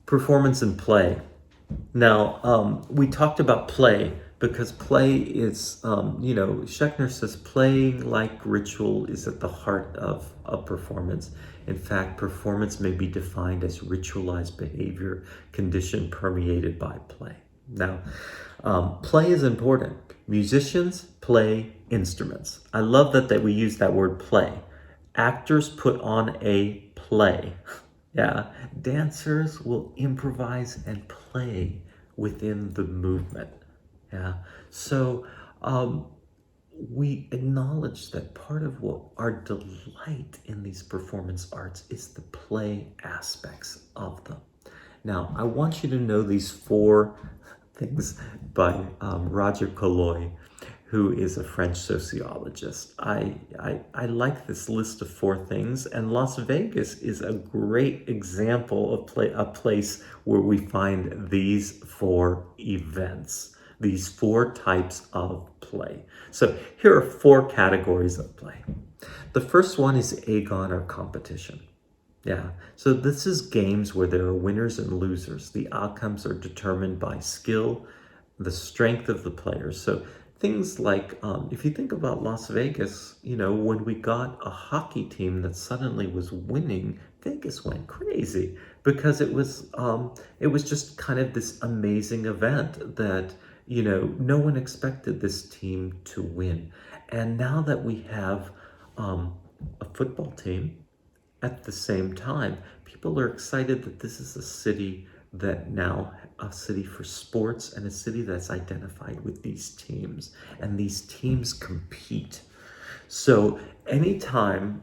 Performance and play. Now, we talked about play because play is, Schechner says playing like ritual is at the heart of a performance. In fact, performance may be defined as ritualized behavior conditioned permeated by play. Now, play is important. Musicians play instruments. I love that we use that word play. Actors put on a play. Yeah, dancers will improvise and play within the movement. Yeah, so we acknowledge that part of what our delight in these performance arts is the play aspects of them. Now, I want you to know these four things by Roger Colloy, who is a French sociologist. I like this list of four things, and Las Vegas is a great example of a place where we find these four events, these four types of play. So here are four categories of play. The first one is agon or competition. Yeah, so this is games where there are winners and losers. The outcomes are determined by skill, the strength of the players. So things like, if you think about Las Vegas, when we got a hockey team that suddenly was winning, Vegas went crazy because it was just kind of this amazing event that, no one expected this team to win. And now that we have a football team, at the same time, people are excited that this is a city for sports and a city that's identified with these teams, and these teams compete. So anytime,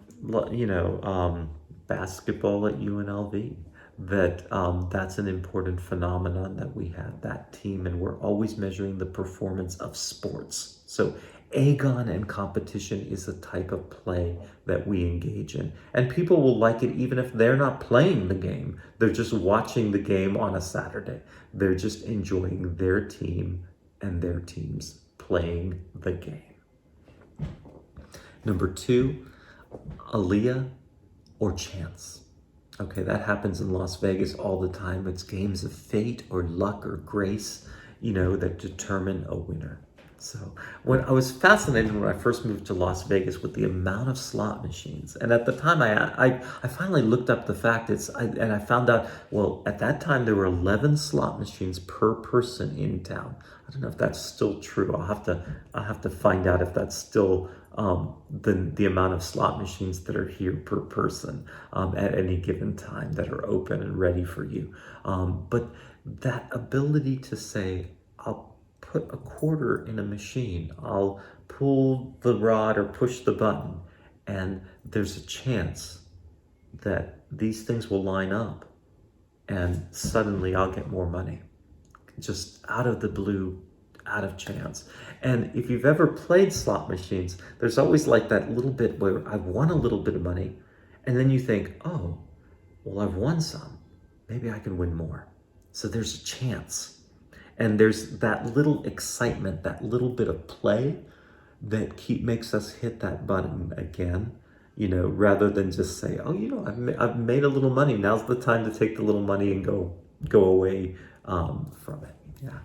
basketball at UNLV, that's an important phenomenon that we have that team, and we're always measuring the performance of sports. So agon and competition is a type of play that we engage in. And people will like it even if they're not playing the game. They're just watching the game on a Saturday. They're just enjoying their team and their teams playing the game. Number two, aliyah or chance. Okay, that happens in Las Vegas all the time. It's games of fate or luck or grace, that determine a winner. So when I was fascinated when I first moved to Las Vegas with the amount of slot machines, and at the time I finally looked up the fact and I found out, well, at that time there were 11 slot machines per person in town. I don't know if that's still true. I'll have to find out if that's still the amount of slot machines that are here per person at any given time that are open and ready for you. But that ability to say, I'll put a quarter in a machine, I'll pull the rod or push the button, and there's a chance that these things will line up and suddenly I'll get more money. Just out of the blue, out of chance. And if you've ever played slot machines, there's always like that little bit where I've won a little bit of money, and then you think, oh, well, I've won some. Maybe I can win more. So there's a chance. And there's that little excitement, that little bit of play that makes us hit that button again, rather than just say, oh, I've made a little money. Now's the time to take the little money and go away from it. Yeah.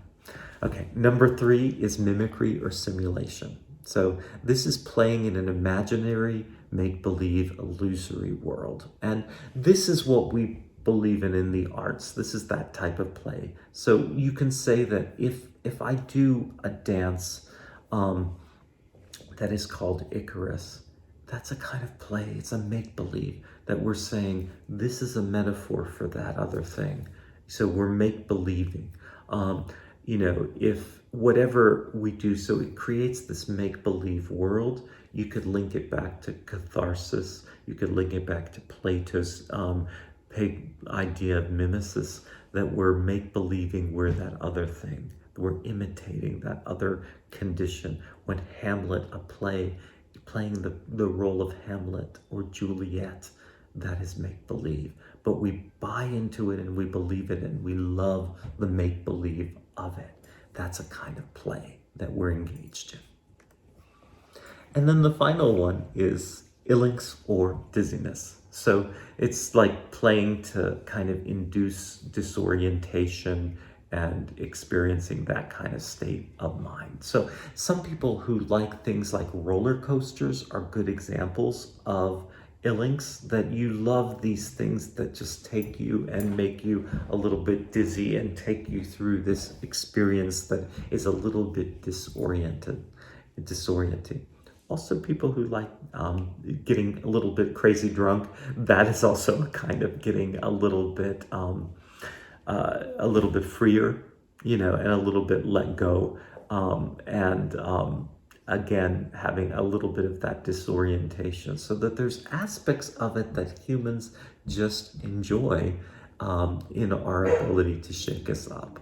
Okay, number three is mimicry or simulation. So this is playing in an imaginary, make-believe, illusory world. And this is what we believe in the arts. This is that type of play. So you can say that if I do a dance that is called Icarus, that's a kind of play. It's a make-believe that we're saying this is a metaphor for that other thing. So we're make-believing. If whatever we do, so it creates this make-believe world. You could link it back to catharsis. You could link it back to Plato's idea of mimesis, that we're make-believing we're that other thing. We're imitating that other condition. When Hamlet, a play, playing the role of Hamlet or Juliet, that is make-believe. But we buy into it and we believe it and we love the make-believe of it. That's a kind of play that we're engaged in. And then the final one is ilinx or dizziness. So it's like playing to kind of induce disorientation and experiencing that kind of state of mind. So some people who like things like roller coasters are good examples of Ilinks, that you love these things that just take you and make you a little bit dizzy and take you through this experience that is a little bit disorienting. Also, people who like getting a little bit crazy drunk, that is also a kind of getting a little bit freer, and a little bit let go, and again, having a little bit of that disorientation, so that there's aspects of it that humans just enjoy in our ability to shake us up.